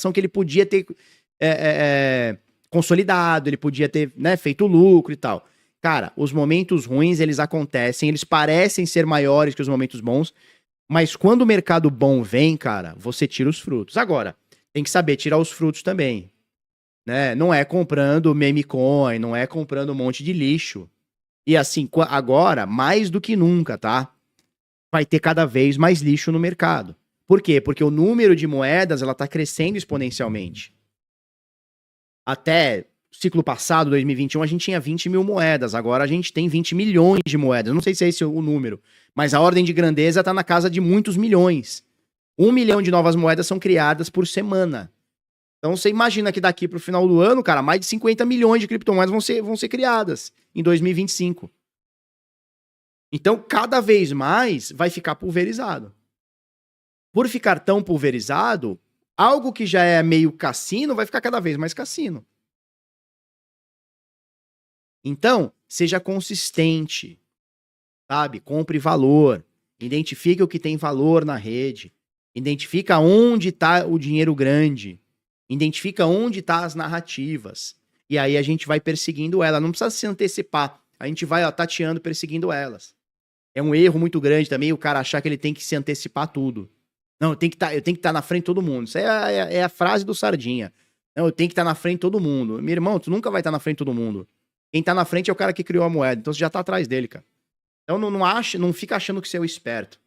situação que ele podia ter consolidado, ele podia ter, né, feito lucro e tal. Cara, os momentos ruins, eles acontecem, eles parecem ser maiores que os momentos bons, mas quando o mercado bom vem, cara, você tira os frutos. Agora, tem que saber tirar os frutos também, né? Não é comprando meme coin, não é comprando um monte de lixo. E assim, agora, mais do que nunca, tá? Vai ter cada vez mais lixo no mercado. Por quê? Porque o número de moedas, ela tá crescendo exponencialmente. Até ciclo passado, 2021, a gente tinha 20 mil moedas. Agora a gente tem 20 milhões de moedas. Não sei se é esse o número, mas a ordem de grandeza tá na casa de muitos milhões. 1 milhão de novas moedas são criadas por semana. Então você imagina que daqui pro final do ano, cara, mais de 50 milhões de criptomoedas vão ser criadas em 2025. Então, cada vez mais vai ficar pulverizado. Por ficar tão pulverizado, algo que já é meio cassino vai ficar cada vez mais cassino. Então, seja consistente, sabe? Compre valor, identifique o que tem valor na rede, identifica onde está o dinheiro grande, identifica onde tá as narrativas, e aí a gente vai perseguindo ela, não precisa se antecipar, a gente vai tateando, perseguindo elas. É um erro muito grande também o cara achar que ele tem que se antecipar a tudo. Não, eu tenho que estar na frente de todo mundo. Isso é a frase do Sardinha. Não, eu tenho que estar na frente de todo mundo. Meu irmão, tu nunca vai estar na frente de todo mundo. Quem tá na frente é o cara que criou a moeda. Então você já tá atrás dele, cara. Então não fica achando que você é o esperto.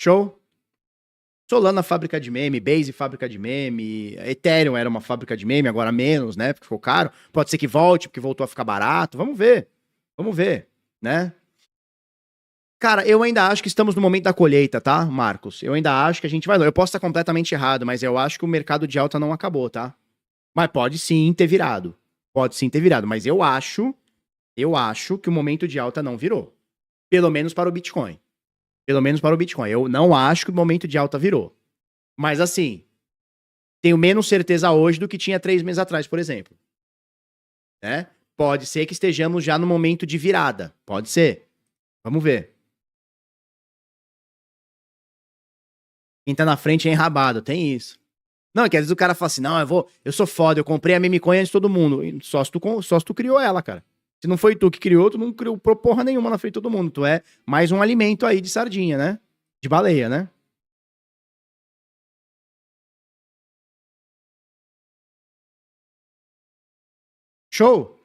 Show? Solana, fábrica de meme. Base, fábrica de meme. Ethereum era uma fábrica de meme, agora menos, né? Porque ficou caro. Pode ser que volte, porque voltou a ficar barato. Vamos ver. Vamos ver, né? Cara, eu ainda acho que estamos no momento da colheita, tá, Marcos? Eu ainda acho que a gente vai... Eu posso estar completamente errado, mas eu acho que o mercado de alta não acabou, tá? Mas pode sim ter virado. Pode sim ter virado, mas eu acho que o momento de alta não virou. Pelo menos para o Bitcoin. Pelo menos para o Bitcoin. Eu não acho que o momento de alta virou. Mas assim, tenho menos certeza hoje do que tinha 3 meses atrás, por exemplo. Né? Pode ser que estejamos já no momento de virada. Pode ser. Vamos ver. Quem tá na frente é enrabado, tem isso. Não, é que às vezes o cara fala assim, não, eu sou foda, eu comprei a meme coin antes de todo mundo. Só se tu criou ela, cara. Se não foi tu que criou, tu não criou porra nenhuma na frente de todo mundo. Tu é mais um alimento aí de sardinha, né? De baleia, né? Show?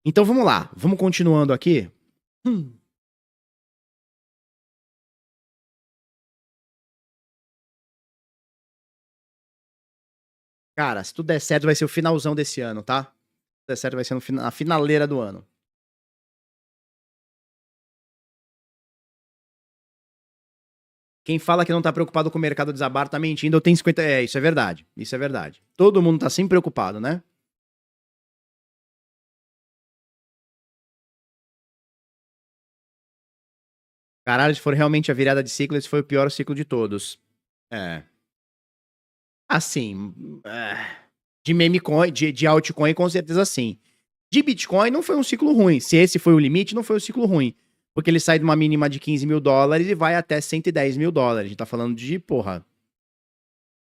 Então vamos lá. Vamos continuando aqui. Cara, se tudo der certo, vai ser o finalzão desse ano, tá? Se tudo der certo, vai ser na finaleira do ano. Quem fala que não tá preocupado com o mercado desabar tá mentindo. Eu tenho 50... É, isso é verdade. Isso é verdade. Todo mundo tá sempre preocupado, né? Caralho, se for realmente a virada de ciclo, esse foi o pior ciclo de todos. É. Assim, de meme coin, de altcoin, com certeza sim. De Bitcoin não foi um ciclo ruim. Se esse foi o limite, não foi um ciclo ruim. Porque ele sai de uma mínima de 15 mil dólares e vai até 110 mil dólares. A gente tá falando de, porra,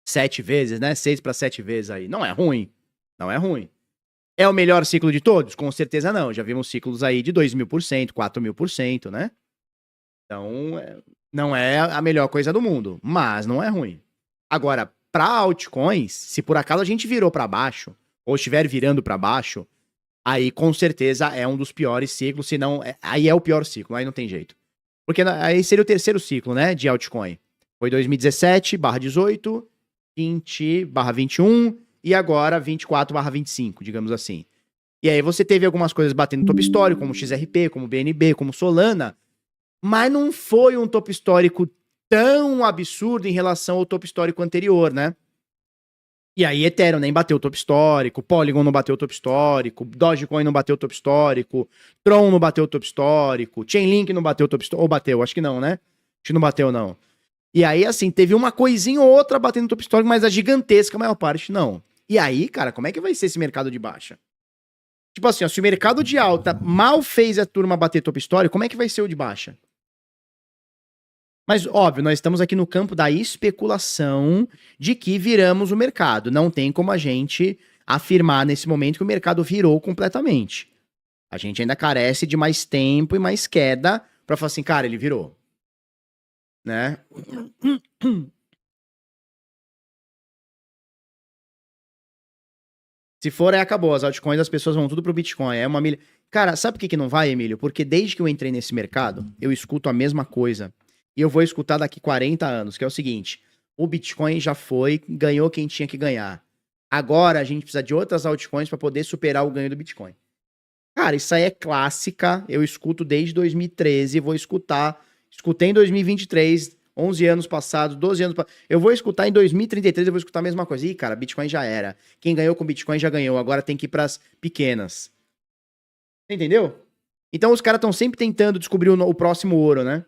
7 vezes, né? 6 para 7 vezes aí. Não é ruim. Não é ruim. É o melhor ciclo de todos? Com certeza não. Já vimos ciclos aí de 2.000%, 4.000%, né? Então, não é a melhor coisa do mundo, mas não é ruim. Agora, para altcoins, se por acaso a gente virou para baixo, ou estiver virando para baixo, aí com certeza é um dos piores ciclos, se não, aí é o pior ciclo, aí não tem jeito. Porque aí seria o terceiro ciclo, né, de altcoin. Foi 2017/18, 20/21 e agora 24/25, digamos assim. E aí você teve algumas coisas batendo no top histórico, como XRP, como BNB, como Solana, mas não foi um topo histórico tão absurdo em relação ao topo histórico anterior, né? E aí Ethereum nem bateu o topo histórico, Polygon não bateu o topo histórico, Dogecoin não bateu o topo histórico, Tron não bateu o topo histórico, Chainlink não bateu o topo histórico, ou bateu, acho que não, né? Acho que não bateu não. E aí assim, teve uma coisinha ou outra batendo no topo histórico, mas a gigantesca maior parte não. E aí, cara, como é que vai ser esse mercado de baixa? Tipo assim, ó, se o mercado de alta mal fez a turma bater topo histórico, como é que vai ser o de baixa? Mas, óbvio, nós estamos aqui no campo da especulação de que viramos o mercado. Não tem como a gente afirmar nesse momento que o mercado virou completamente. A gente ainda carece de mais tempo e mais queda para falar assim, cara, ele virou, né? Se for, acabou. As altcoins, as pessoas vão tudo pro Bitcoin. É uma milha. Cara, sabe por que não vai, Emílio? Porque desde que eu entrei nesse mercado, eu escuto a mesma coisa. E eu vou escutar daqui 40 anos, que é o seguinte: o Bitcoin já foi, ganhou quem tinha que ganhar. Agora a gente precisa de outras altcoins para poder superar o ganho do Bitcoin. Cara, isso aí é clássica. Eu escuto desde 2013, vou escutar. Escutei em 2023, 11 anos passados, 12 anos passados. Eu vou escutar em 2033, eu vou escutar a mesma coisa. Ih, cara, Bitcoin já era. Quem ganhou com Bitcoin já ganhou. Agora tem que ir pras pequenas. Entendeu? Então os caras estão sempre tentando descobrir o próximo ouro, né?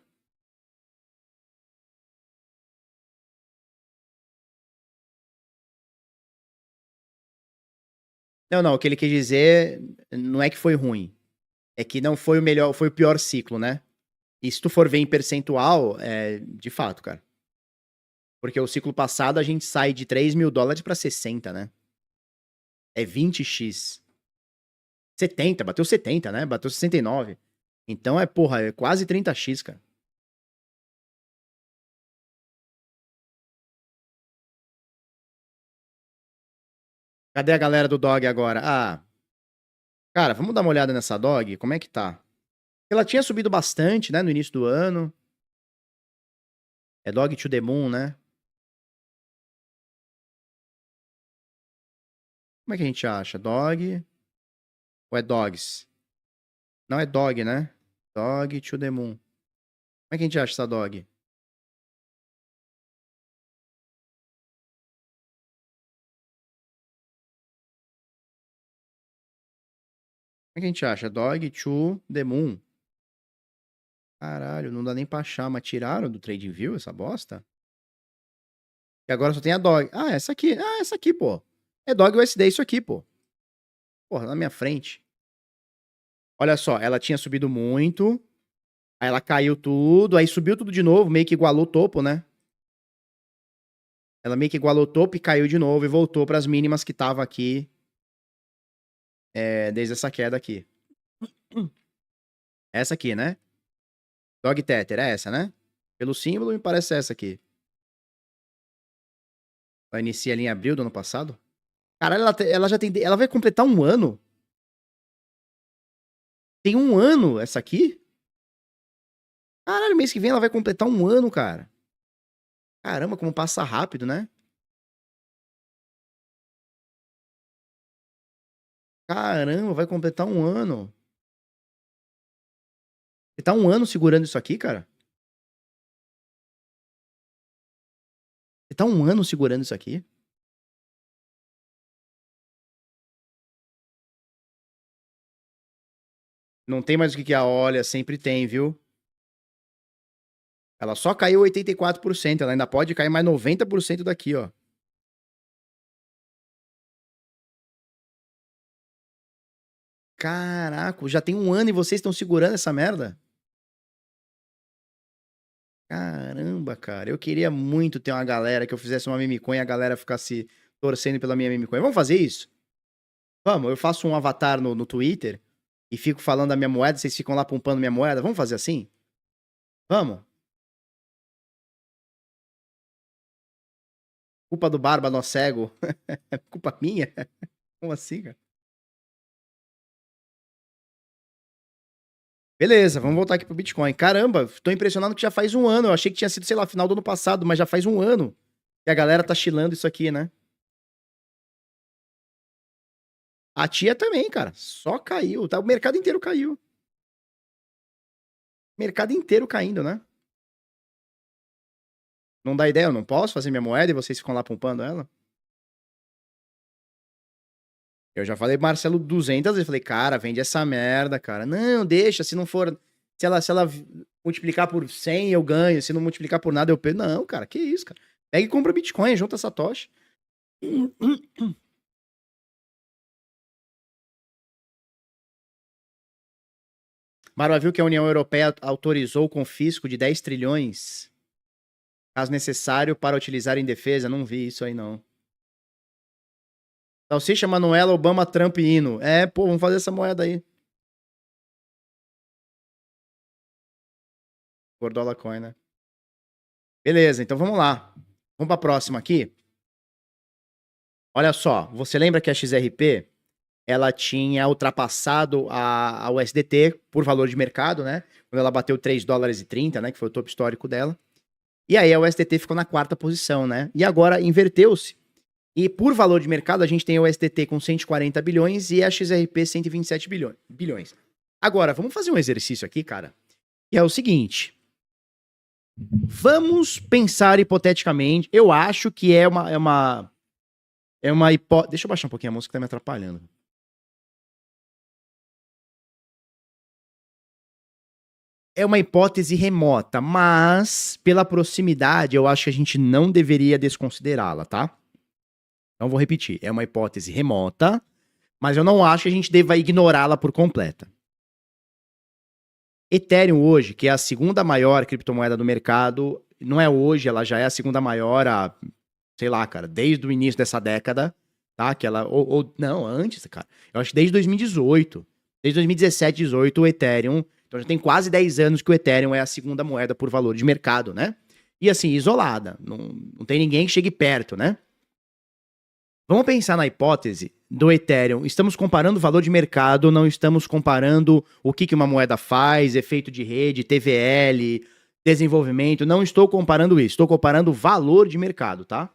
Não, não. O que ele quis dizer não é que foi ruim. É que não foi o melhor, foi o pior ciclo, né? E se tu for ver em percentual, é de fato, cara. Porque o ciclo passado a gente sai de 3 mil dólares pra 60, né? É 20x. 70, bateu 70, né? Bateu 69. Então é, porra, é quase 30x, cara. Cadê a galera do Dog agora? Ah, cara, vamos dar uma olhada nessa Dog? Como é que tá? Ela tinha subido bastante, né, no início do ano. É Dog to the Moon, né? Como é que a gente acha? Dog ou é Dogs? Não é Dog, né? Dog to the Moon. Como é que a gente acha essa Dog? Como é que a gente acha? Dog to the Moon. Caralho, não dá nem pra achar, mas tiraram do TradingView essa bosta? E agora só tem a Dog. Ah, essa aqui. Ah, essa aqui, pô. É Dog USD isso aqui, pô. Porra, na minha frente. Olha só, ela tinha subido muito, aí ela caiu tudo, aí subiu tudo de novo, meio que igualou o topo, né? Ela meio que igualou o topo e caiu de novo e voltou para as mínimas que tava aqui, desde essa queda aqui. Essa aqui, né? Dog Tether, é essa, né? Pelo símbolo, me parece essa aqui. Ela inicia ali em abril do ano passado. Caralho, ela já tem. Ela vai completar um ano? Tem um ano essa aqui? Caralho, mês que vem ela vai completar um ano, cara. Caramba, como passa rápido, né? Caramba, vai completar um ano. Você tá um ano segurando isso aqui, cara? Você tá um ano segurando isso aqui? Não tem mais o que que a Olha sempre tem, viu? Ela só caiu 84%, ela ainda pode cair mais 90% daqui, ó. Caraca, já tem um ano e vocês estão segurando essa merda? Caramba, cara. Eu queria muito ter uma galera que eu fizesse uma meme coin e a galera ficasse torcendo pela minha meme coin. Vamos fazer isso? Vamos, eu faço um avatar no Twitter e fico falando da minha moeda, vocês ficam lá pumpando minha moeda. Vamos fazer assim? Vamos? Culpa do Barba, nó cego. Culpa minha? Como assim, cara? Beleza, vamos voltar aqui pro Bitcoin. Caramba, tô impressionado que já faz um ano. Eu achei que tinha sido, sei lá, final do ano passado, mas já faz um ano que a galera tá chilando isso aqui, né? A tia também, cara. Só caiu, tá? O mercado inteiro caiu. Mercado inteiro caindo, né? Não dá ideia, eu não posso fazer minha moeda e vocês ficam lá pumpando ela? Eu já falei pro Marcelo 200 vezes. Falei, cara, vende essa merda, cara. Não, deixa, se não for. Se ela multiplicar por 100, eu ganho. Se não multiplicar por nada, eu perco. Não, cara, que isso, cara. Pega e compra Bitcoin, junta Satoshi. Marva viu que a União Europeia autorizou o confisco de 10 trilhões. Caso necessário para utilizar em defesa. Não vi isso aí, não. Salsicha, Manuela, Obama, Trump, hino. Pô, vamos fazer essa moeda aí. Gordola Coin, né? Beleza, então vamos lá. Vamos pra próxima aqui. Olha só, você lembra que a XRP, ela tinha ultrapassado a USDT por valor de mercado, né? Quando ela bateu 3 dólares e 30, né? Que foi o topo histórico dela. E aí a USDT ficou na quarta posição, né? E agora inverteu-se. E por valor de mercado, a gente tem a USDT com 140 bilhões e a XRP 127 bilhões. Agora, vamos fazer um exercício aqui, cara. Que é o seguinte. Vamos pensar hipoteticamente. Eu acho que é uma hipótese. Deixa eu baixar um pouquinho a música que tá me atrapalhando. É uma hipótese remota, mas pela proximidade, eu acho que a gente não deveria desconsiderá-la, tá? Então vou repetir. É uma hipótese remota, mas eu não acho que a gente deva ignorá-la por completa. Ethereum hoje, que é a segunda maior criptomoeda do mercado, não é hoje, ela já é a segunda maior sei lá, cara, desde o início dessa década, tá? Que ela, não, antes, cara. Eu acho que desde 2018. Desde 2017, 2018, o Ethereum. Então já tem quase 10 anos que o Ethereum é a segunda moeda por valor de mercado, né? E assim, isolada. Não tem ninguém que chegue perto, né? Vamos pensar na hipótese do Ethereum. Estamos comparando o valor de mercado, não estamos comparando o que uma moeda faz, efeito de rede, TVL, desenvolvimento. Não estou comparando isso. Estou comparando o valor de mercado, tá?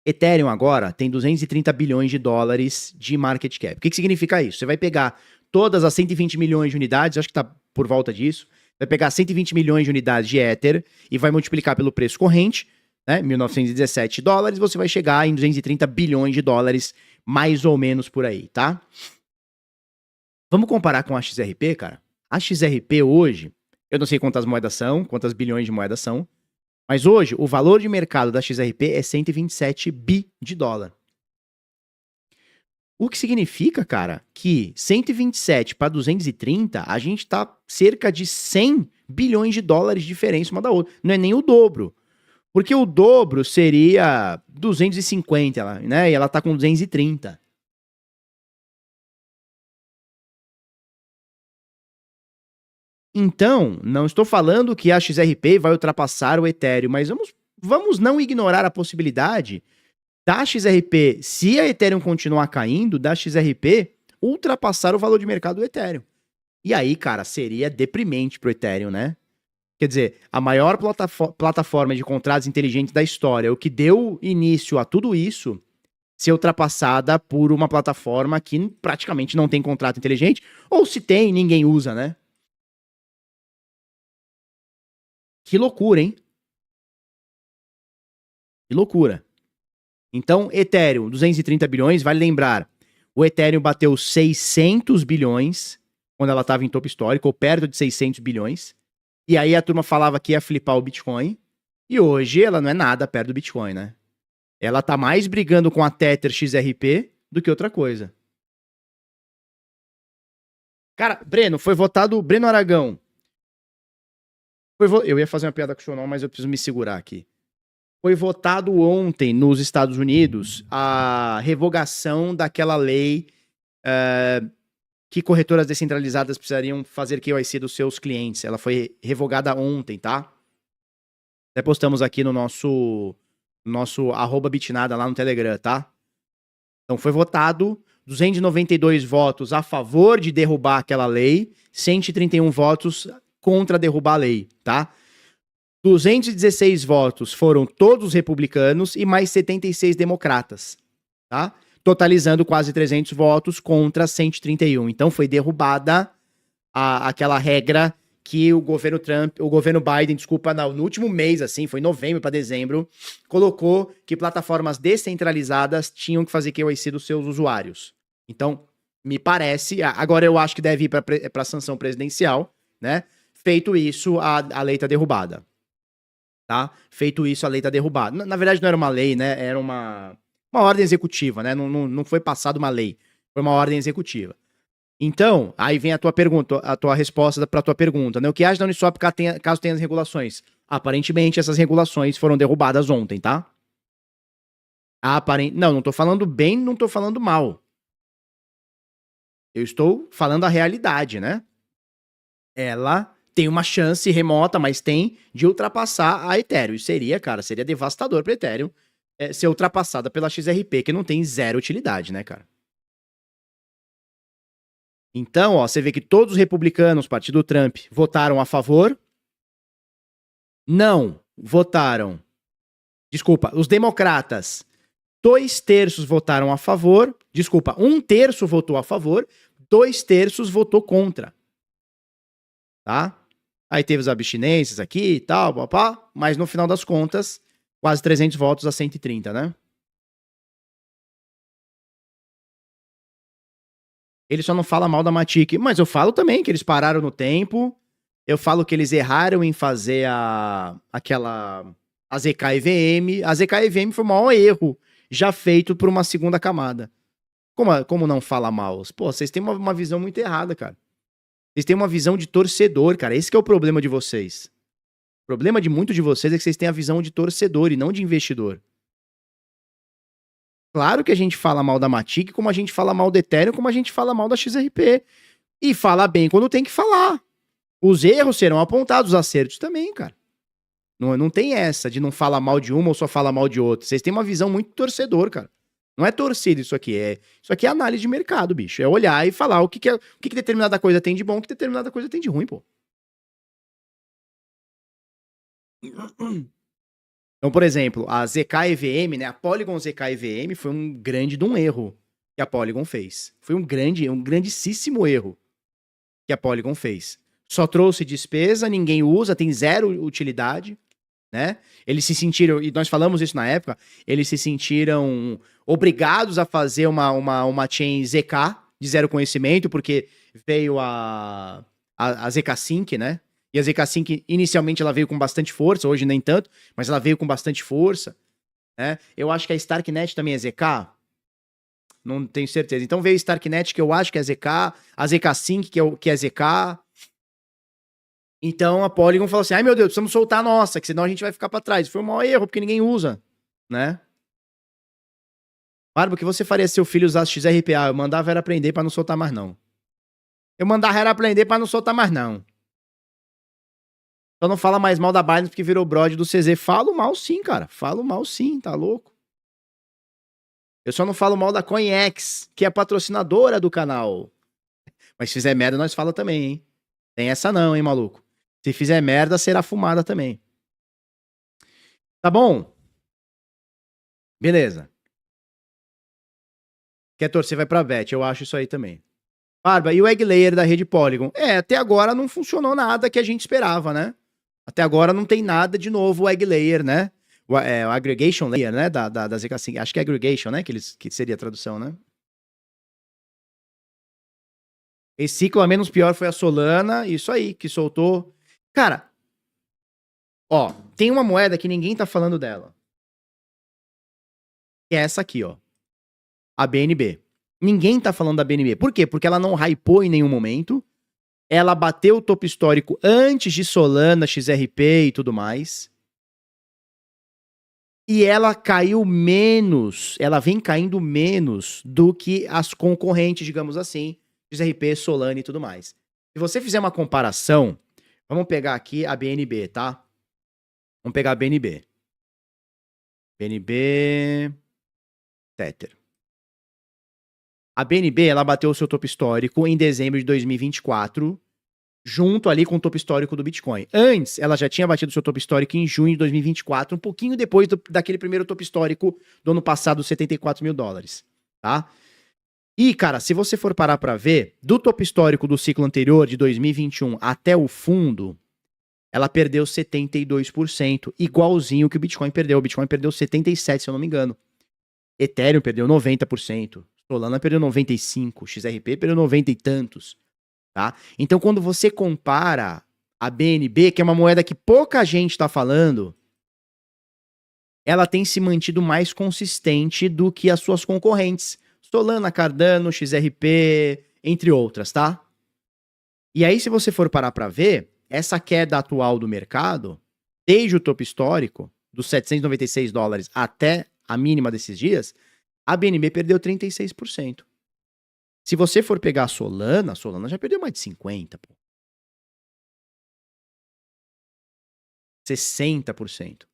Ethereum agora tem 230 bilhões de dólares de market cap. O que significa isso? Você vai pegar todas as 120 milhões de unidades, acho que tá por volta disso, vai pegar 120 milhões de unidades de Ether e vai multiplicar pelo preço corrente, né, 1.917 dólares, você vai chegar em 230 bilhões de dólares, mais ou menos por aí, tá? Vamos comparar com a XRP, cara? A XRP hoje, eu não sei quantas moedas são, quantas bilhões de moedas são, mas hoje o valor de mercado da XRP é 127 bi de dólar. O que significa, cara, que 127 para 230, a gente tá cerca de 100 bilhões de dólares de diferença uma da outra. Não é nem o dobro. Porque o dobro seria 250, né? E ela tá com 230. Então, não estou falando que a XRP vai ultrapassar o Ethereum, mas vamos não ignorar a possibilidade da XRP, se a Ethereum continuar caindo, da XRP ultrapassar o valor de mercado do Ethereum. E aí, cara, seria deprimente pro Ethereum, né? Quer dizer, a maior plataforma de contratos inteligentes da história, o que deu início a tudo isso, ser ultrapassada por uma plataforma que praticamente não tem contrato inteligente, ou se tem, ninguém usa, né? Que loucura, hein? Que loucura. Então, Ethereum, 230 bilhões, vale lembrar, o Ethereum bateu 600 bilhões quando ela estava em topo histórico, ou perto de 600 bilhões, e aí a turma falava que ia flipar o Bitcoin, e hoje ela não é nada perto do Bitcoin, né? Ela tá mais brigando com a Tether XRP do que outra coisa. Cara, Breno Aragão. Eu ia fazer uma piada com o seu nome, mas eu preciso me segurar aqui. Foi votado ontem nos Estados Unidos a revogação daquela lei que corretoras descentralizadas precisariam fazer KYC dos seus clientes. Ela foi revogada ontem, tá? Até postamos aqui no nosso @bitnada lá no Telegram, tá? Então foi votado 292 votos a favor de derrubar aquela lei, 131 votos contra derrubar a lei, tá? 216 votos foram todos republicanos e mais 76 democratas, tá? Totalizando quase 300 votos contra 131. Então foi derrubada aquela regra que o governo Biden, no último mês, assim, foi novembro para dezembro, colocou que plataformas descentralizadas tinham que fazer KYC dos seus usuários. Então, me parece, agora eu acho que deve ir para a sanção presidencial, né? Feito isso, a lei tá derrubada. Tá? Feito isso, a lei tá derrubada. Na verdade, não era uma lei, né? Era uma ordem executiva, né? Não foi passada uma lei. Foi uma ordem executiva. Então, aí vem a tua pergunta, a tua resposta para a tua pergunta, né? O que age da Uniswap caso tenha as regulações? Aparentemente, essas regulações foram derrubadas ontem, tá? Não tô falando bem, não tô falando mal. Eu estou falando a realidade, né? Ela tem uma chance remota, mas tem, de ultrapassar a Ethereum. Isso seria, cara, seria devastador para Ethereum ser ultrapassada pela XRP, que não tem zero utilidade, né, cara? Então, ó, você vê que todos os republicanos, partido Trump, votaram a favor. Não votaram. Desculpa, os democratas, 2/3 votaram a favor. Desculpa, 1/3 votou a favor, 2/3 votou contra. Tá? Aí teve as abstinências aqui e tal, papá, mas no final das contas, quase 300 votos a 130, né? Ele só não fala mal da Matic, mas eu falo também que eles pararam no tempo. Eu falo que eles erraram em fazer a ZK-EVM. A ZK-EVM foi o maior erro já feito por uma segunda camada. Como não fala mal? Pô, vocês têm uma visão muito errada, cara. Vocês têm uma visão de torcedor, cara. Esse que é o problema de vocês. O problema de muitos de vocês é que vocês têm a visão de torcedor e não de investidor. Claro que a gente fala mal da Matic, como a gente fala mal do Ethereum, como a gente fala mal da XRP. E fala bem quando tem que falar. Os erros serão apontados, os acertos também, cara. Não tem essa de não falar mal de uma ou só falar mal de outra. Vocês têm uma visão muito torcedor, cara. Não é torcida isso aqui. Isso aqui é análise de mercado, bicho. É olhar e falar o que determinada coisa tem de bom, o que determinada coisa tem de ruim, pô. Então, por exemplo, a ZK-EVM, né? A Polygon ZK-EVM foi um grande de um erro que a Polygon fez. Foi um grandíssimo erro que a Polygon fez. Só trouxe despesa, ninguém usa, tem zero utilidade, né? Eles se sentiram, e nós falamos isso na época, eles se sentiram obrigados a fazer uma chain ZK de zero conhecimento, porque veio a ZK Sync, né? E a ZK Sync, inicialmente, ela veio com bastante força, hoje nem tanto, mas ela veio com bastante força, né? Eu acho que a Starknet também é ZK, não tenho certeza. Então veio a Starknet, que eu acho que é ZK, a ZK Sync, que é ZK. Então a Polygon falou assim, ai meu Deus, precisamos soltar a nossa, que senão a gente vai ficar pra trás. Foi um maior erro, porque ninguém usa, né? Barba, o que você faria se seu filho usasse XRPA? Eu mandava era aprender pra não soltar mais não. Eu mandava era aprender pra não soltar mais não. Só não fala mais mal da Binance porque virou brode do CZ. Falo mal sim, cara. Falo mal sim, tá louco? Eu só não falo mal da CoinEx, que é patrocinadora do canal. Mas se fizer merda, nós fala também, hein? Tem essa não, hein, maluco? Se fizer merda, será fumada também. Tá bom? Beleza. Quer torcer, vai pra Bet. Eu acho isso aí também. Barba, e o Egg Layer da rede Polygon? Até agora não funcionou nada que a gente esperava, né? Até agora não tem nada de novo o Egg Layer, né? O Aggregation Layer, né? Da ZK. Acho que é Aggregation, né? Que seria a tradução, né? Esse ciclo a menos pior foi a Solana, isso aí, que soltou. Cara, ó, tem uma moeda que ninguém tá falando dela. Que é essa aqui, ó. A BNB. Ninguém tá falando da BNB. Por quê? Porque ela não hypou em nenhum momento. Ela bateu o topo histórico antes de Solana, XRP e tudo mais. E ela caiu menos, ela vem caindo menos do que as concorrentes, digamos assim, XRP, Solana e tudo mais. Se você fizer uma comparação, vamos pegar aqui a BNB, tá? Vamos pegar a BNB. BNB... Tether. A BNB, ela bateu o seu topo histórico em dezembro de 2024, junto ali com o topo histórico do Bitcoin. Antes, ela já tinha batido o seu topo histórico em junho de 2024, um pouquinho depois daquele primeiro topo histórico do ano passado, 74 mil dólares, tá? E, cara, se você for parar pra ver, do topo histórico do ciclo anterior, de 2021, até o fundo, ela perdeu 72%, igualzinho que o Bitcoin perdeu. O Bitcoin perdeu 77%, se eu não me engano. Ethereum perdeu 90%. Solana perdeu 95%. XRP perdeu 90 e tantos. Tá? Então, quando você compara a BNB, que é uma moeda que pouca gente está falando, ela tem se mantido mais consistente do que as suas concorrentes. Solana, Cardano, XRP, entre outras, tá? E aí, se você for parar para ver, essa queda atual do mercado, desde o topo histórico, dos US$ 796 até a mínima desses dias, a BNB perdeu 36%. Se você for pegar a Solana já perdeu mais de 50%, pô. 60%.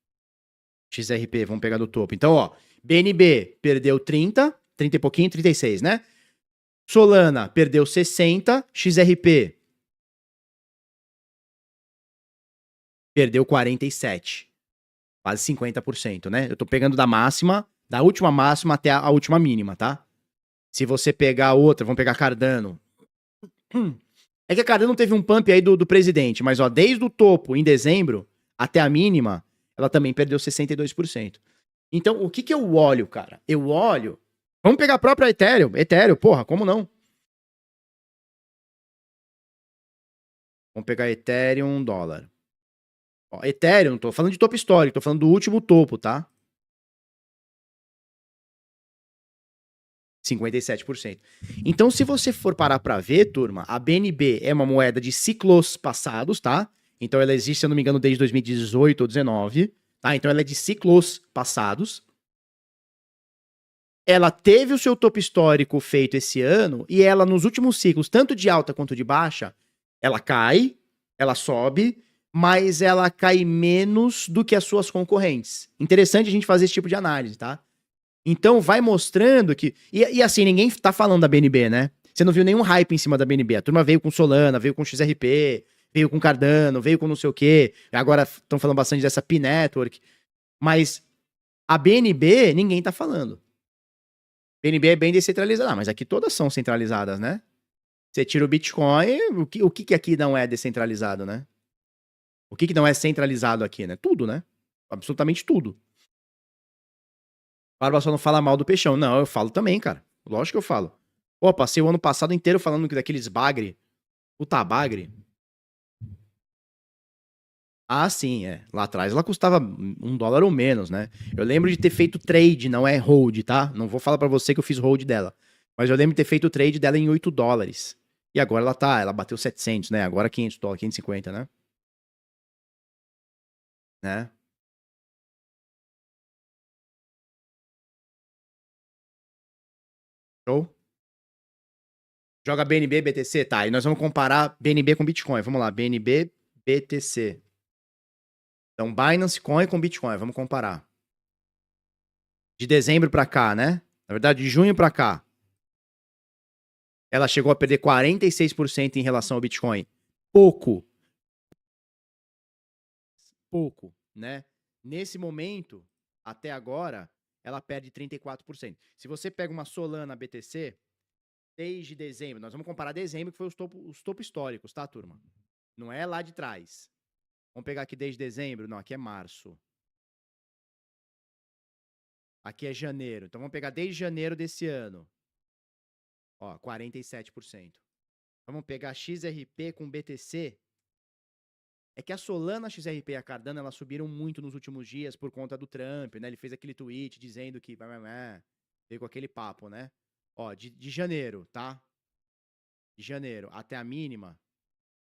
XRP, vamos pegar do topo. Então, ó, BNB perdeu 30 e pouquinho, 36, né? Solana perdeu 60, XRP perdeu 47, quase 50%, né? Eu tô pegando da máxima, da última máxima até a última mínima, tá? Se você pegar outra, vamos pegar Cardano. É que a Cardano teve um pump aí do presidente, mas ó, desde o topo, em dezembro, até a mínima, ela também perdeu 62%. Então, o que que eu olho, cara? Eu olho... Vamos pegar a própria Ethereum. Ethereum, porra, como não? Vamos pegar Ethereum, dólar. Ó, Ethereum, tô falando de topo histórico, tô falando do último topo, tá? 57%. Então, se você for parar pra ver, turma, a BNB é uma moeda de ciclos passados, tá? Então, ela existe, se eu não me engano, desde 2018 ou 2019, tá? Então, ela é de ciclos passados. Ela teve o seu topo histórico feito esse ano e ela, nos últimos ciclos, tanto de alta quanto de baixa, ela cai, ela sobe, mas ela cai menos do que as suas concorrentes. Interessante a gente fazer esse tipo de análise, tá? Então vai mostrando que. E assim, ninguém tá falando da BNB, né? Você não viu nenhum hype em cima da BNB. A turma veio com Solana, veio com XRP, veio com Cardano, veio com não sei o quê. Agora estão falando bastante dessa P-Network. Mas a BNB, ninguém tá falando. BNB é bem descentralizada, mas aqui todas são centralizadas, né? Você tira o Bitcoin, o que aqui não é descentralizado, né? O que não é centralizado aqui, né? Tudo, né? Absolutamente tudo. Barba só não fala mal do peixão. Não, eu falo também, cara. Lógico que eu falo. Pô, passei o ano passado inteiro falando daqueles bagre. Puta bagre. Ah, sim, é. Lá atrás ela custava $1 ou menos, né? Eu lembro de ter feito trade, não é hold, tá? Não vou falar pra você que eu fiz hold dela. Mas eu lembro de ter feito trade dela em $8. E agora ela bateu 700, né? Agora $500, 550, né? Né? Show? Joga BNB, BTC, tá. E nós vamos comparar BNB com Bitcoin. Vamos lá, BNB, BTC. Então, Binance Coin com Bitcoin, vamos comparar. De dezembro pra cá, né? Na verdade, de junho pra cá. Ela chegou a perder 46% em relação ao Bitcoin. Pouco. Pouco, né? Nesse momento, até agora, ela perde 34%. Se você pega uma Solana BTC, desde dezembro, nós vamos comparar dezembro, que foi os topos históricos, tá, turma? Não é lá de trás. Vamos pegar aqui desde dezembro? Não, aqui é março. Aqui é janeiro. Então vamos pegar desde janeiro desse ano. Ó, 47%. Vamos pegar XRP com BTC. É que a Solana, a XRP e a Cardano, elas subiram muito nos últimos dias por conta do Trump, né? Ele fez aquele tweet dizendo que... Veio com aquele papo, né? Ó, de janeiro, tá? De janeiro até a mínima,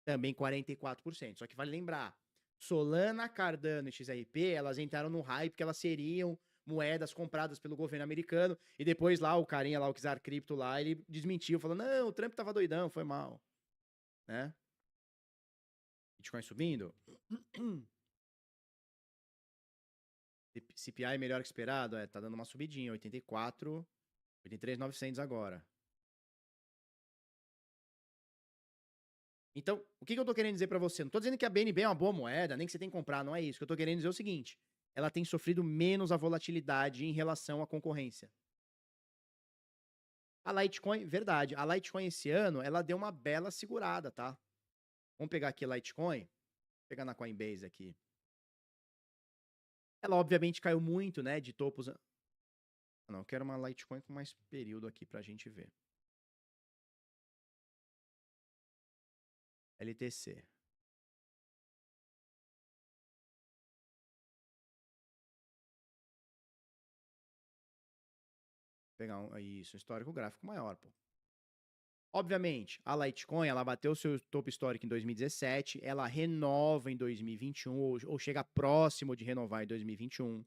também 44%. Só que vale lembrar, Solana, Cardano e XRP, elas entraram no hype que elas seriam moedas compradas pelo governo americano, e depois lá o carinha lá, o Czar Crypto lá, ele desmentiu, falou, não, o Trump tava doidão, foi mal, né? Bitcoin subindo. CPI melhor que esperado, tá dando uma subidinha, 84, 83.900 agora. Então, o que eu tô querendo dizer pra você? Não tô dizendo que a BNB é uma boa moeda, nem que você tem que comprar, não é isso. O que eu tô querendo dizer é o seguinte, ela tem sofrido menos a volatilidade em relação à concorrência. A Litecoin, verdade, a Litecoin esse ano, ela deu uma bela segurada, tá? Vamos pegar aqui a Litecoin, vou pegar na Coinbase aqui. Ela obviamente caiu muito, né, de topos... Não, eu quero uma Litecoin com mais período aqui pra gente ver. LTC. Vou pegar isso, um histórico gráfico maior, pô. Obviamente, a Litecoin, ela bateu seu topo histórico em 2017, ela renova em 2021, ou chega próximo de renovar em 2021.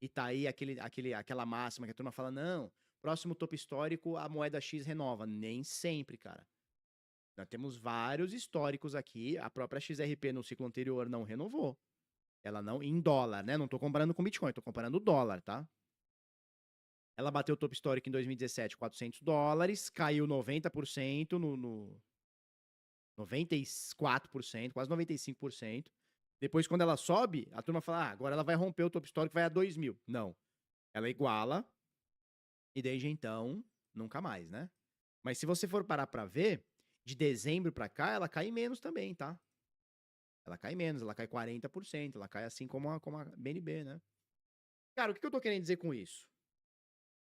E tá aí aquela máxima que a turma fala, não, próximo topo histórico, a moeda X renova. Nem sempre, cara. Nós temos vários históricos aqui, a própria XRP no ciclo anterior não renovou. Ela não, em dólar, né? Não tô comparando com Bitcoin, tô comparando o dólar, tá? Ela bateu o topo histórico em 2017, $400, caiu 90% no 94%, quase 95%. Depois, quando ela sobe, a turma fala, agora ela vai romper o topo histórico, vai a 2.000. Não. Ela iguala e desde então, nunca mais, né? Mas se você for parar pra ver, de dezembro pra cá, ela cai menos também, tá? Ela cai menos, ela cai 40%, ela cai assim como a BNB, né? Cara, o que eu tô querendo dizer com isso?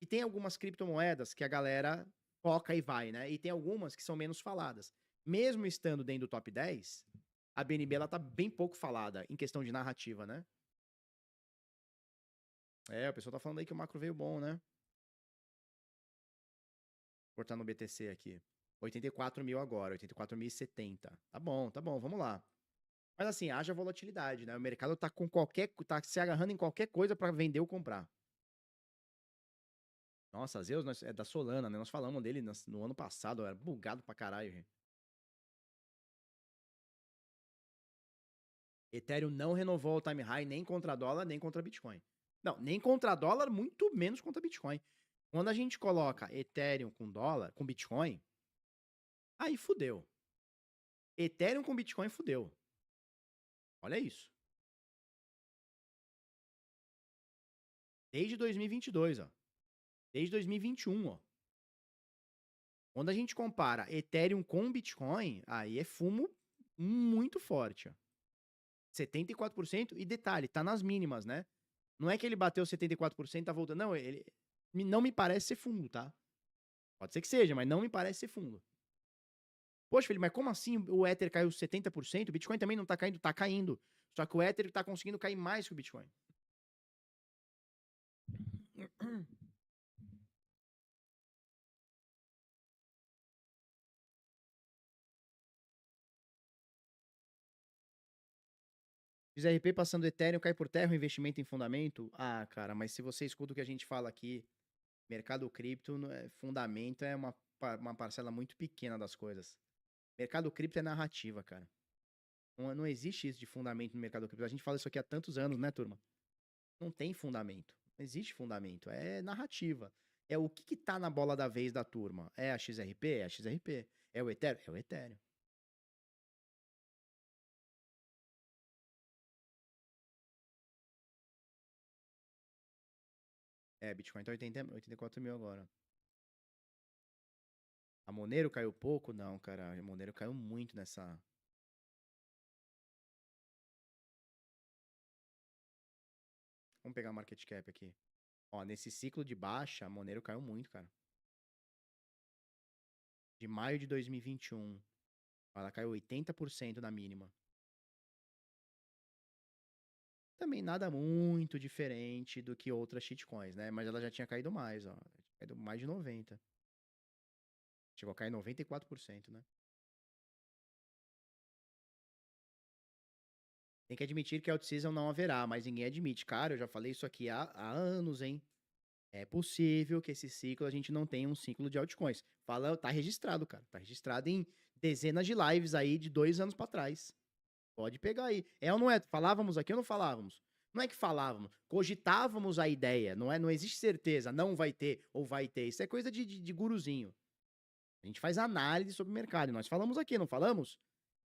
E tem algumas criptomoedas que a galera foca e vai, né? E tem algumas que são menos faladas. Mesmo estando dentro do top 10, a BNB ela tá bem pouco falada em questão de narrativa, né? O pessoal tá falando aí que o macro veio bom, né? Vou cortar no BTC aqui. 84 mil agora, 84.070. Tá bom, vamos lá. Mas assim, haja volatilidade, né? O mercado tá tá se agarrando em qualquer coisa para vender ou comprar. Nossa, Zeus é da Solana, né? Nós falamos dele no ano passado, era bugado pra caralho, gente. Ethereum não renovou o time high nem contra dólar, nem contra Bitcoin. Não, nem contra dólar, muito menos contra Bitcoin. Quando a gente coloca Ethereum com dólar, com Bitcoin, aí fudeu. Ethereum com Bitcoin fudeu. Olha isso. Desde 2022, ó. Desde 2021, ó. Quando a gente compara Ethereum com Bitcoin, aí é fumo muito forte, ó. 74%, e detalhe, tá nas mínimas, né? Não é que ele bateu 74% e tá voltando. Não, ele não me parece ser fundo, tá? Pode ser que seja, mas não me parece ser fundo. Poxa, Felipe, mas como assim o Ether caiu 70%? O Bitcoin também não tá caindo? Tá caindo. Só que o Ether tá conseguindo cair mais que o Bitcoin. XRP passando Ethereum, cai por terra o investimento em fundamento? Ah, cara, mas se você escuta o que a gente fala aqui, mercado cripto, fundamento é uma parcela muito pequena das coisas. Mercado cripto é narrativa, cara. Não existe isso de fundamento no mercado cripto. A gente fala isso aqui há tantos anos, né, turma? Não tem fundamento. Não existe fundamento. É narrativa. É o que tá na bola da vez da turma. É a XRP? É a XRP. É o Ethereum? É o Ethereum. Bitcoin tá 84 mil agora. A Monero caiu pouco? Não, cara. A Monero caiu muito nessa. Vamos pegar a market cap aqui. Ó, nesse ciclo de baixa, a Monero caiu muito, cara. De maio de 2021. Ela caiu 80% na mínima. Também nada muito diferente do que outras shitcoins, né? Mas ela já tinha caído mais, ó. Tinha caído mais de 90%. Chegou a cair 94%, né? Tem que admitir que out-season não haverá, mas ninguém admite. Cara, eu já falei isso aqui há anos, hein? É possível que esse ciclo a gente não tenha um ciclo de altcoins. Tá registrado, cara. Tá registrado em dezenas de lives aí de 2 anos pra trás. Pode pegar aí. É ou não é? Falávamos aqui ou não falávamos? Não é que falávamos, cogitávamos a ideia, não é? Não existe certeza, não vai ter ou vai ter. Isso é coisa de guruzinho. A gente faz análise sobre o mercado e nós falamos aqui, não falamos?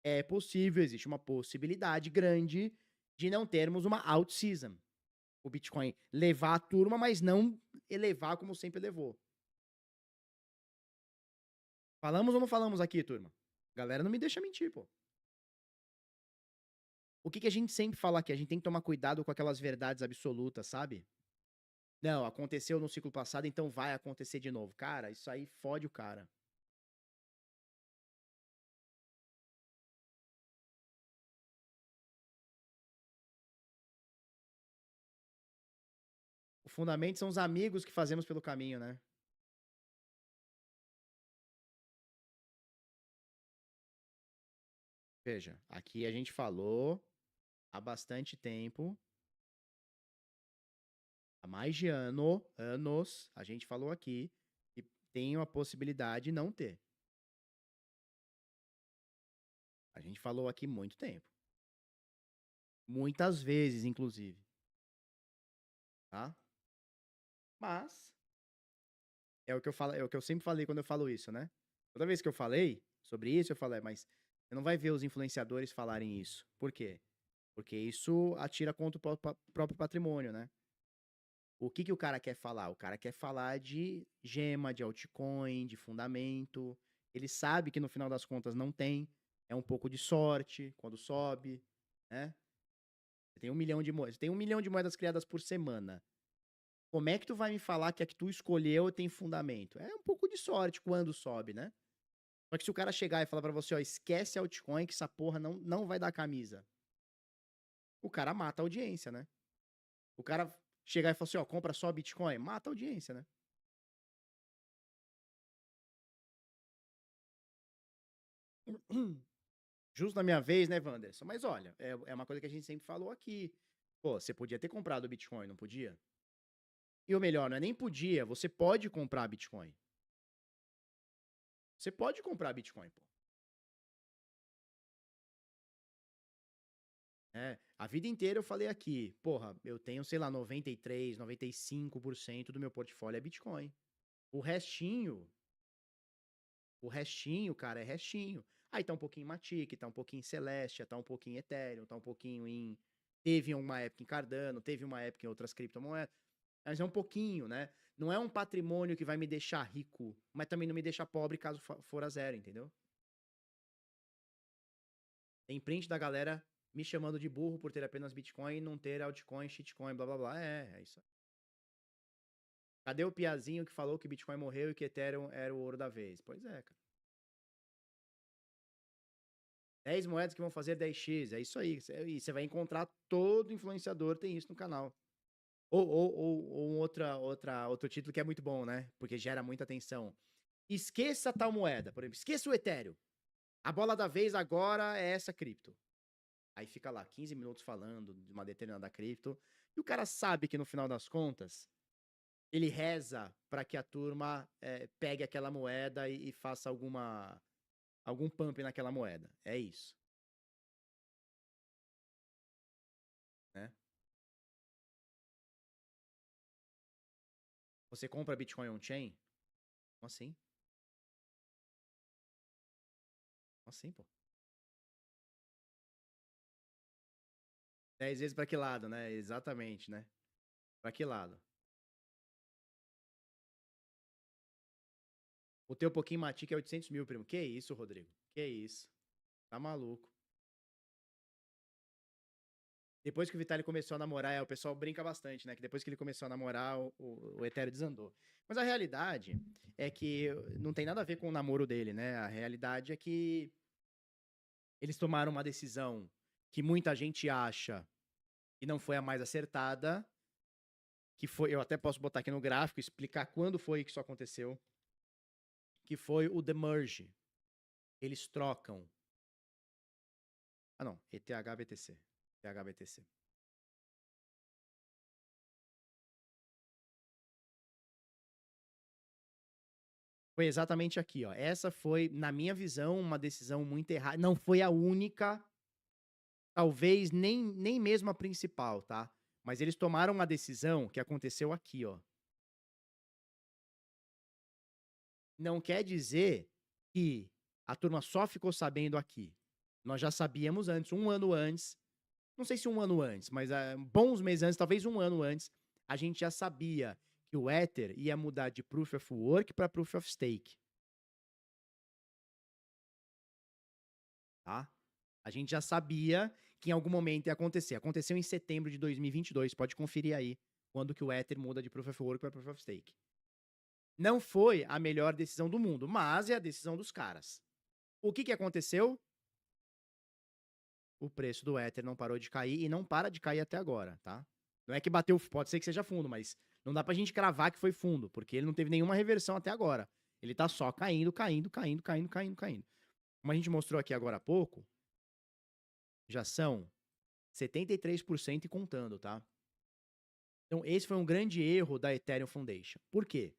É possível, existe uma possibilidade grande de não termos uma out-season. O Bitcoin levar a turma, mas não elevar como sempre levou. Falamos ou não falamos aqui, turma? Galera, não me deixa mentir, pô. O que a gente sempre fala aqui? A gente tem que tomar cuidado com aquelas verdades absolutas, sabe? Não, aconteceu no ciclo passado, então vai acontecer de novo. Cara, isso aí fode o cara. O fundamento são os amigos que fazemos pelo caminho, né? Veja, aqui a gente falou há bastante tempo, há mais de anos, a gente falou aqui que tem a possibilidade de não ter. A gente falou aqui muito tempo. Muitas vezes, inclusive. Tá? Mas é o que eu falo, é o que eu sempre falei quando eu falo isso, né? Toda vez que eu falei sobre isso, eu falei, mas você não vai ver os influenciadores falarem isso. Por quê? Porque isso atira contra o próprio patrimônio, né? O que que o cara quer falar? O cara quer falar de gema, de altcoin, de fundamento. Ele sabe que no final das contas não tem. É um pouco de sorte quando sobe, né? Você tem 1 milhão de moedas. Tem 1 milhão de moedas criadas por semana. Como é que tu vai me falar que a que tu escolheu tem fundamento? É um pouco de sorte quando sobe, né? Só que se o cara chegar e falar pra você, ó, esquece altcoin que essa porra não vai dar camisa. O cara mata a audiência, né? O cara chegar e falar assim, ó, compra só Bitcoin, mata a audiência, né? Justo na minha vez, né, Wanderson? Mas olha, é uma coisa que a gente sempre falou aqui. Pô, você podia ter comprado Bitcoin, não podia? E o melhor, não é nem podia, você pode comprar Bitcoin. Você pode comprar Bitcoin, pô. É, a vida inteira eu falei aqui, porra, eu tenho, sei lá, 93, 95% do meu portfólio é Bitcoin. O restinho, o restinho, cara, é restinho. Aí tá um pouquinho em Matic, tá um pouquinho em Celestia, tá um pouquinho em Ethereum, tá um pouquinho em... Teve uma época em Cardano, teve uma época em outras criptomoedas. Mas é um pouquinho, né? Não é um patrimônio que vai me deixar rico, mas também não me deixa pobre caso for a zero, entendeu? Tem print da galera me chamando de burro por ter apenas Bitcoin e não ter altcoin, shitcoin, blá blá blá. É isso. Cadê o piazinho que falou que Bitcoin morreu e que Ethereum era o ouro da vez? Pois é, cara. 10 moedas que vão fazer 10x, é isso aí. E você vai encontrar todo influenciador tem isso no canal. Ou outro título que é muito bom, né? Porque gera muita atenção. Esqueça tal moeda, por exemplo. Esqueça o Ethereum. A bola da vez agora é essa cripto. Aí fica lá 15 minutos falando de uma determinada cripto. E o cara sabe que no final das contas, ele reza para que a turma pegue aquela moeda e faça algum pump naquela moeda. É isso, né? Você compra Bitcoin on-chain? Como assim? Como assim, pô? 10 vezes para que lado, né? Exatamente, né? Para que lado? O teu pouquinho Matic é 800 mil, primo. Que isso, Rodrigo? Que isso? Tá maluco. Depois que o Vitalik começou a namorar, o pessoal brinca bastante, né? Que depois que ele começou a namorar, o Ethereum desandou. Mas a realidade é que não tem nada a ver com o namoro dele, né? A realidade é que eles tomaram uma decisão que muita gente acha que não foi a mais acertada, que foi, eu até posso botar aqui no gráfico, explicar quando foi que isso aconteceu, que foi o demerge. Eles trocam. Ah, não, ETH-BTC. ETH-BTC. Foi exatamente aqui, ó. Essa foi, na minha visão, uma decisão muito errada. Não foi a única, talvez nem mesmo a principal, tá? Mas eles tomaram uma decisão que aconteceu aqui, ó. Não quer dizer que a turma só ficou sabendo aqui. Nós já sabíamos antes, um ano antes, não sei se um ano antes, mas bons meses antes, talvez um ano antes, a gente já sabia que o Ether ia mudar de Proof of Work para Proof of Stake. Tá? A gente já sabia que em algum momento ia acontecer. Aconteceu em setembro de 2022, pode conferir aí, quando que o Ether muda de Proof of Work para Proof of Stake. Não foi a melhor decisão do mundo, mas é a decisão dos caras. O que aconteceu? O preço do Ether não parou de cair e não para de cair até agora, tá? Não é que bateu, pode ser que seja fundo, mas não dá pra gente cravar que foi fundo, porque ele não teve nenhuma reversão até agora. Ele tá só caindo, caindo, caindo, caindo, caindo, caindo. Como a gente mostrou aqui agora há pouco, Já são 73% e contando, tá? Então, esse foi um grande erro da Ethereum Foundation. Por quê?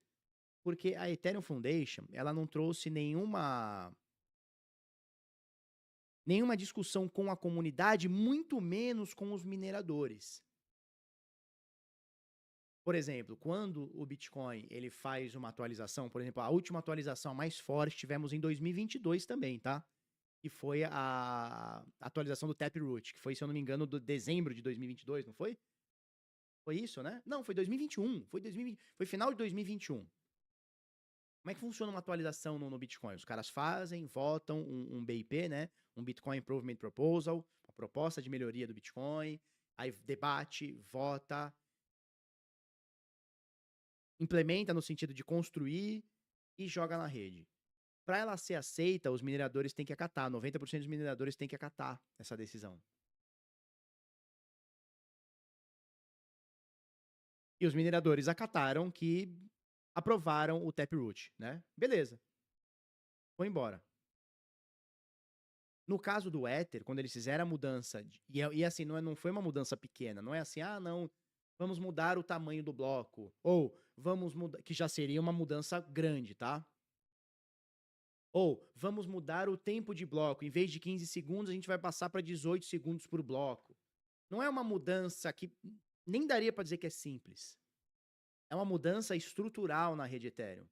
Porque a Ethereum Foundation, ela não trouxe nenhuma discussão com a comunidade, muito menos com os mineradores. Por exemplo, quando o Bitcoin ele faz uma atualização, por exemplo, a última atualização mais forte tivemos em 2022 também, tá? Que foi a atualização do Taproot, que foi, se eu não me engano, do dezembro de 2022, não foi? Foi isso, né? Não, foi 2021. Foi final de 2021. Como é que funciona uma atualização no Bitcoin? Os caras fazem, votam um BIP, né? Um Bitcoin Improvement Proposal, uma proposta de melhoria do Bitcoin, aí debate, vota, implementa no sentido de construir e joga na rede. Para ela ser aceita, os mineradores têm que acatar, 90% dos mineradores têm que acatar essa decisão. E os mineradores acataram que aprovaram o Taproot, né? Beleza. Foi embora. No caso do Ether, quando eles fizeram a mudança, e assim, não foi uma mudança pequena, não é assim, não, vamos mudar o tamanho do bloco, ou vamos mudar, que já seria uma mudança grande, tá? Ou vamos mudar o tempo de bloco, em vez de 15 segundos, a gente vai passar para 18 segundos por bloco. Não é uma mudança que nem daria para dizer que é simples. É uma mudança estrutural na rede Ethereum.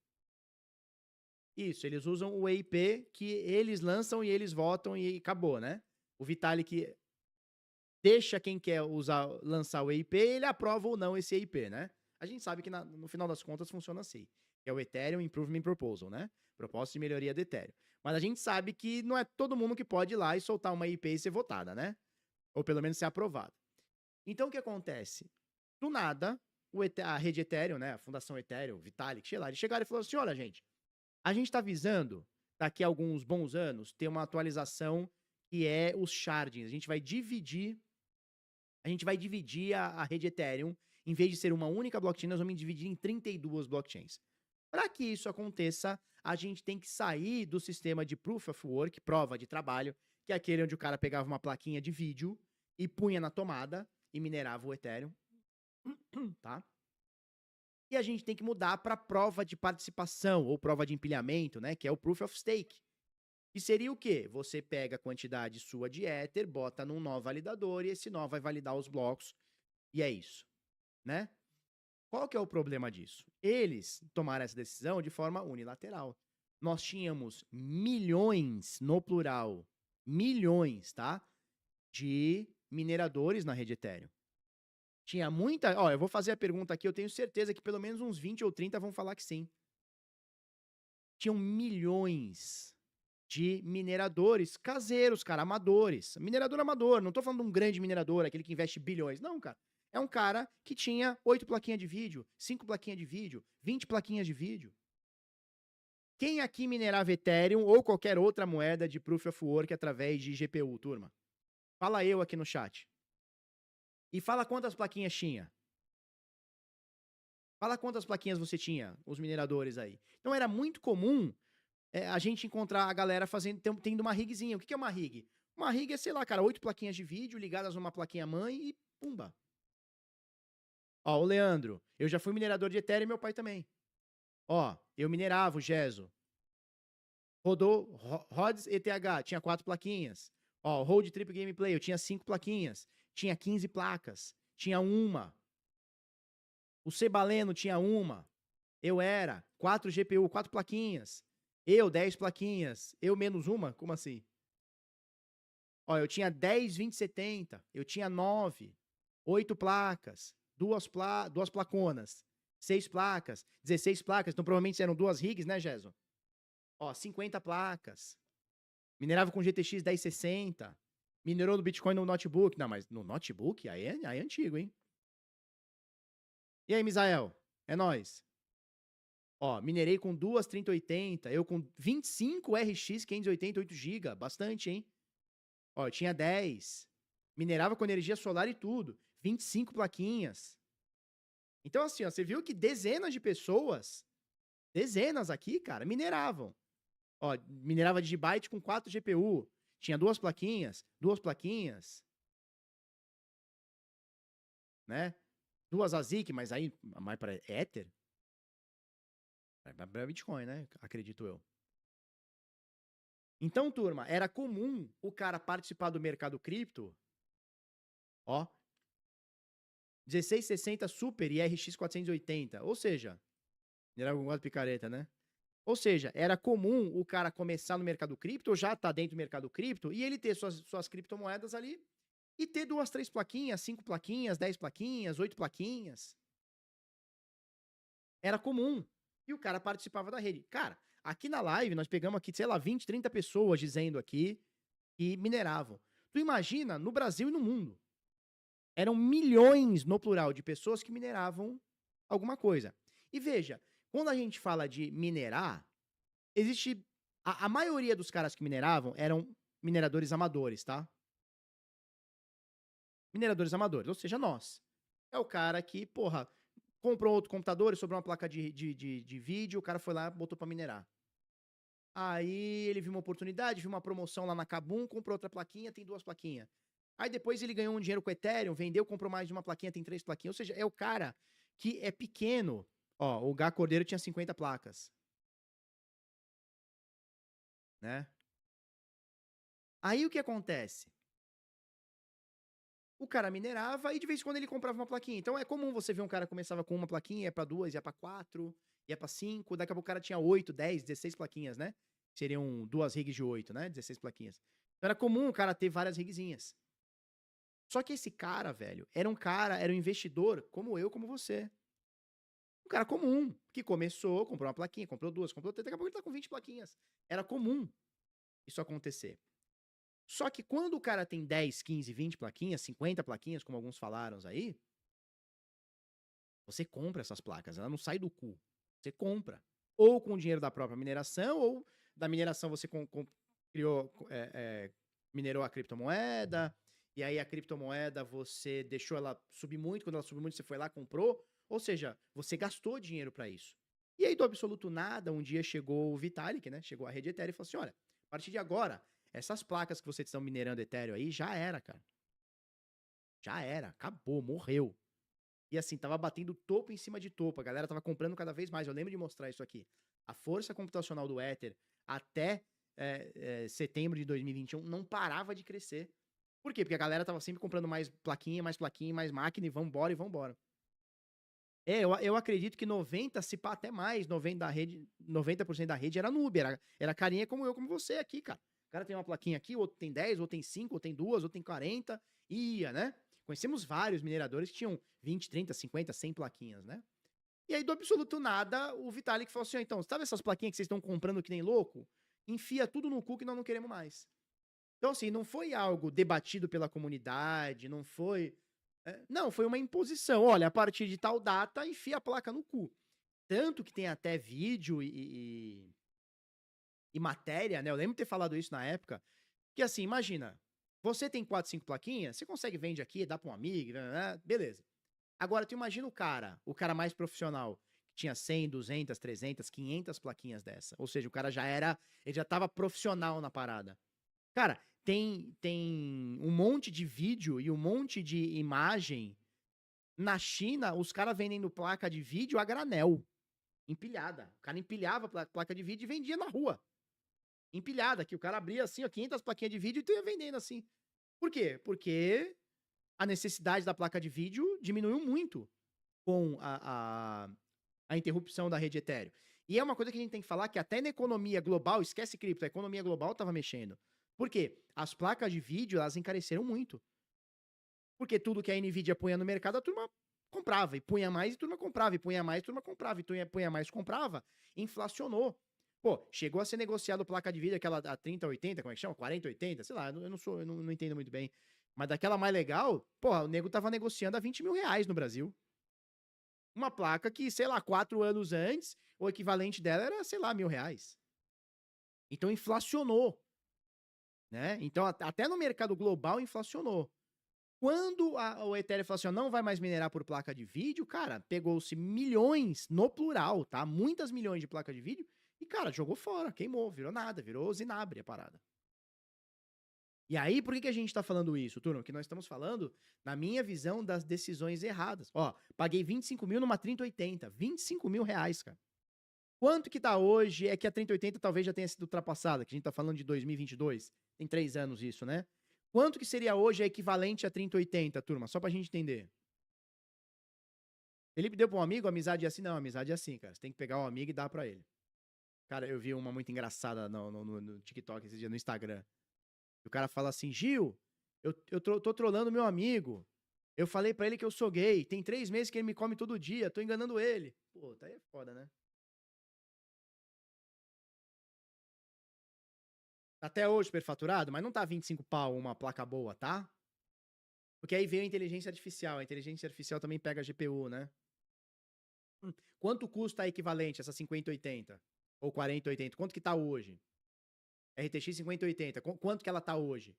Isso, eles usam o EIP que eles lançam e eles votam e acabou, né? O Vitalik deixa quem quer lançar o EIP, ele aprova ou não esse EIP, né? A gente sabe que no final das contas funciona assim, que é o Ethereum Improvement Proposal, né? Proposta de melhoria do Ethereum. Mas a gente sabe que não é todo mundo que pode ir lá e soltar uma EIP e ser votada, né? Ou pelo menos ser aprovada. Então o que acontece? Do nada, a rede Ethereum, né? A Fundação Ethereum, Vitalik, sei lá, eles chegaram e falaram assim: olha, gente, a gente está visando, daqui a alguns bons anos, ter uma atualização que é os shardings. A gente vai dividir a rede Ethereum. Em vez de ser uma única blockchain, nós vamos dividir em 32 blockchains. Para que isso aconteça, a gente tem que sair do sistema de Proof of Work, prova de trabalho, que é aquele onde o cara pegava uma plaquinha de vídeo e punha na tomada e minerava o Ethereum, tá? E a gente tem que mudar para prova de participação ou prova de empilhamento, né? Que é o Proof of Stake. Que seria o quê? Você pega a quantidade sua de Ether, bota num nó validador e esse nó vai validar os blocos. E é isso, né? Qual que é o problema disso? Eles tomaram essa decisão de forma unilateral. Nós tínhamos milhões, no plural, milhões, tá? De mineradores na rede Ethereum. Tinha muita... Ó, eu vou fazer a pergunta aqui, eu tenho certeza que pelo menos uns 20 ou 30 vão falar que sim. Tinham milhões de mineradores caseiros, cara, amadores. Minerador amador, não tô falando de um grande minerador, aquele que investe bilhões. Não, cara. É um cara que tinha 8 plaquinhas de vídeo, 5 plaquinhas de vídeo, 20 plaquinhas de vídeo. Quem aqui minerava Ethereum ou qualquer outra moeda de Proof of Work através de GPU, turma? Fala eu aqui no chat. E fala quantas plaquinhas tinha. Fala quantas plaquinhas você tinha, os mineradores aí. Então era muito comum a gente encontrar a galera tendo uma rigzinha. O que é uma rig? Uma rig é, sei lá, cara, 8 plaquinhas de vídeo ligadas numa plaquinha mãe e pumba. Ó, o Leandro, eu já fui minerador de Ethereum e meu pai também. Ó, eu minerava o Gesso. Rodou Rods ETH, tinha 4 plaquinhas. Ó, Hold Trip Gameplay, eu tinha 5 plaquinhas. Tinha 15 placas. Tinha uma. O Cebaleno tinha uma. Eu era 4 GPU, 4 plaquinhas. Eu, 10 plaquinhas. Eu menos uma? Como assim? Ó, eu tinha 10, 20, 70. Eu tinha 9. 8 placas. Duas placonas. 6 placas. 16 placas. Então, provavelmente eram 2 rigs, né, Gesso? Ó, 50 placas. Minerava com GTX 1060. Minerou no Bitcoin no notebook. Não, mas no notebook? Aí é antigo, hein? E aí, Misael? É nóis. Ó, minerei com 2 3080. Eu com 25 RX 580 8GB. Bastante, hein? Ó, eu tinha 10. Minerava com energia solar e tudo. 25 plaquinhas. Então, assim, ó, você viu que dezenas de pessoas, dezenas aqui, cara, mineravam. Ó, minerava Digibyte com 4 GPU. tinha duas plaquinhas, né? Duas ASIC, mas aí mais para Ether, para Bitcoin, né? Acredito eu. Então, turma, era comum o cara participar do mercado cripto, ó, 1660 Super e RX 480, ou seja, era alguma picareta, né? Ou seja, era comum o cara começar no mercado cripto, ou já tá dentro do mercado cripto, e ele ter suas criptomoedas ali, e ter 2, 3 plaquinhas, 5 plaquinhas, 10 plaquinhas, 8 plaquinhas. Era comum. E o cara participava da rede. Cara, aqui na live nós pegamos aqui, sei lá, 20, 30 pessoas dizendo aqui que mineravam. Tu imagina no Brasil e no mundo. Eram milhões, no plural, de pessoas que mineravam alguma coisa. E veja, quando a gente fala de minerar, existe... A maioria dos caras que mineravam eram mineradores amadores, tá? Mineradores amadores, ou seja, nós. É o cara que, porra, comprou outro computador, sobrou uma placa de vídeo, o cara foi lá e botou pra minerar. Aí ele viu uma oportunidade, viu uma promoção lá na Kabum, comprou outra plaquinha, tem 2 plaquinhas. Aí depois ele ganhou um dinheiro com o Ethereum, vendeu, comprou mais de uma plaquinha, tem 3 plaquinhas. Ou seja, é o cara que é pequeno. Ó, o Gá Cordeiro tinha 50 placas. Né? Aí o que acontece? O cara minerava e de vez em quando ele comprava uma plaquinha. Então é comum você ver um cara começava com uma plaquinha, ia pra 2, ia pra 4, ia pra 5, daqui a pouco o cara tinha 8, 10, 16 plaquinhas, né? Seriam 2 rigs de 8, né? 16 plaquinhas. Então era comum o cara ter várias rigzinhas. Só que esse cara, velho, era um investidor como eu, como você. Um cara comum, que começou, comprou uma plaquinha, comprou 2, comprou 3, daqui a pouco ele tá com 20 plaquinhas. Era comum isso acontecer. Só que quando o cara tem 10, 15, 20 plaquinhas, 50 plaquinhas, como alguns falaram aí, você compra essas placas, ela não sai do cu. Você compra. Ou com o dinheiro da própria mineração, ou da mineração você criou, minerou a criptomoeda, e aí a criptomoeda você deixou ela subir muito, quando ela subiu muito você foi lá, comprou, ou seja, você gastou dinheiro para isso. E aí do absoluto nada, um dia chegou o Vitalik, né, chegou a rede Ethereum e falou assim, olha, a partir de agora, essas placas que vocês estão minerando Ethereum aí, já era, cara. Já era, acabou, morreu. E assim, tava batendo topo em cima de topo. A galera tava comprando cada vez mais. Eu lembro de mostrar isso aqui. A força computacional do Ether até setembro de 2021 não parava de crescer. Por quê? Porque a galera tava sempre comprando mais plaquinha, mais máquina e vambora e vambora. Eu acredito que 90, se pá até mais, 90% da rede era noob, era carinha como eu, como você aqui, cara. O cara tem uma plaquinha aqui, outro tem 10, outro tem 5, outro tem 2, outro tem 40, ia, né? Conhecemos vários mineradores que tinham 20, 30, 50, 100 plaquinhas, né? E aí, do absoluto nada, o Vitalik falou assim, então, sabe essas plaquinhas que vocês estão comprando que nem louco? Enfia tudo no cu que nós não queremos mais. Então, assim, não foi algo debatido pela comunidade, não foi... não, foi uma imposição. Olha, a partir de tal data, enfia a placa no cu. Tanto que tem até vídeo e matéria, né? Eu lembro de ter falado isso na época. Que assim, imagina, você tem 4, 5 plaquinhas, você consegue vender aqui, dá pra um amigo, né? Beleza. Agora, tu imagina o cara mais profissional, que tinha 100, 200, 300, 500 plaquinhas dessa. Ou seja, o cara ele já tava profissional na parada. Cara, tem um monte de vídeo e um monte de imagem. Na China, os caras vendendo placa de vídeo a granel. Empilhada. O cara empilhava a placa de vídeo e vendia na rua. Empilhada, que o cara abria assim, ó, 500 plaquinhas de vídeo e tu ia vendendo assim. Por quê? Porque a necessidade da placa de vídeo diminuiu muito com a interrupção da rede Ethereum. E é uma coisa que a gente tem que falar que até na economia global, esquece cripto, a economia global estava mexendo. Por quê? As placas de vídeo, elas encareceram muito. Porque tudo que a Nvidia punha no mercado, a turma comprava, e punha mais, e a turma comprava, e punha mais, a turma comprava, e punha mais, comprava, inflacionou. Pô, chegou a ser negociado placa de vídeo, aquela a 3080, como é que chama? 4080, sei lá, eu não entendo muito bem. Mas daquela mais legal, porra, o nego tava negociando a 20 mil reais no Brasil. Uma placa que, sei lá, 4 anos antes, o equivalente dela era, sei lá, R$ 1.000. Então inflacionou, né? Então até no mercado global inflacionou. Quando o Ethereum falou assim, ó, não vai mais minerar por placa de vídeo, cara, pegou-se milhões, no plural, tá? Muitas milhões de placa de vídeo, e, cara, jogou fora, queimou, virou nada, virou zinabre a parada. E aí, por que a gente tá falando isso, turma? Porque nós estamos falando, na minha visão, das decisões erradas. Ó, paguei 25 mil numa 3080. 25 mil reais, cara. Quanto que tá hoje? É que a 3080 talvez já tenha sido ultrapassada, que a gente tá falando de 2022. Tem 3 anos isso, né? Quanto que seria hoje a equivalente a 3080, turma? Só pra gente entender. Felipe deu pra um amigo, amizade é assim? Não, amizade é assim, cara. Você tem que pegar um amigo e dar pra ele. Cara, eu vi uma muito engraçada no TikTok esse dia, no Instagram. O cara fala assim, Gil, tô trolando meu amigo. Eu falei pra ele que eu sou gay. Tem 3 meses que ele me come todo dia. Tô enganando ele. Pô, tá aí é foda, né? Até hoje superfaturado, mas não tá 25 pau uma placa boa, tá? Porque aí veio a inteligência artificial. A inteligência artificial também pega a GPU, né? Quanto custa a equivalente, essa 5080? Ou 4080? Quanto que tá hoje? RTX 5080. Quanto que ela tá hoje?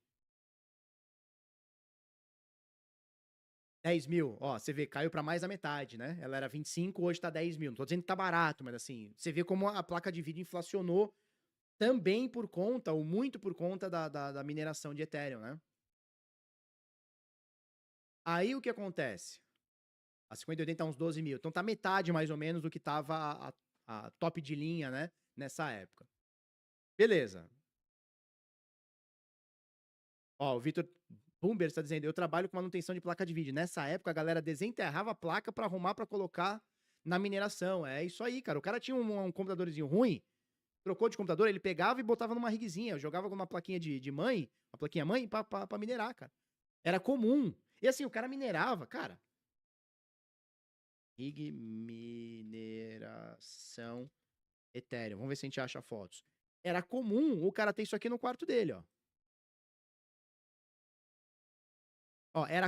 10 mil. Ó, você vê, caiu pra mais da metade, né? Ela era 25, hoje tá 10 mil. Não tô dizendo que tá barato, mas assim, você vê como a placa de vídeo inflacionou também por conta, ou muito por conta da mineração de Ethereum, né? Aí o que acontece? A 5080 tá uns 12 mil. Então tá metade mais ou menos do que tava a top de linha, né? Nessa época. Beleza. Ó, o Vitor Bumber está dizendo, eu trabalho com manutenção de placa de vídeo. Nessa época, a galera desenterrava a placa para arrumar para colocar na mineração. É isso aí, cara. O cara tinha um computadorzinho ruim, trocou de computador, ele pegava e botava numa rigzinha, jogava com uma plaquinha de mãe, uma plaquinha mãe, pra minerar, cara. Era comum. E assim, o cara minerava, cara. Rig mineração Ethereum. Vamos ver se a gente acha fotos. Era comum o cara ter isso aqui no quarto dele, ó. Ó, era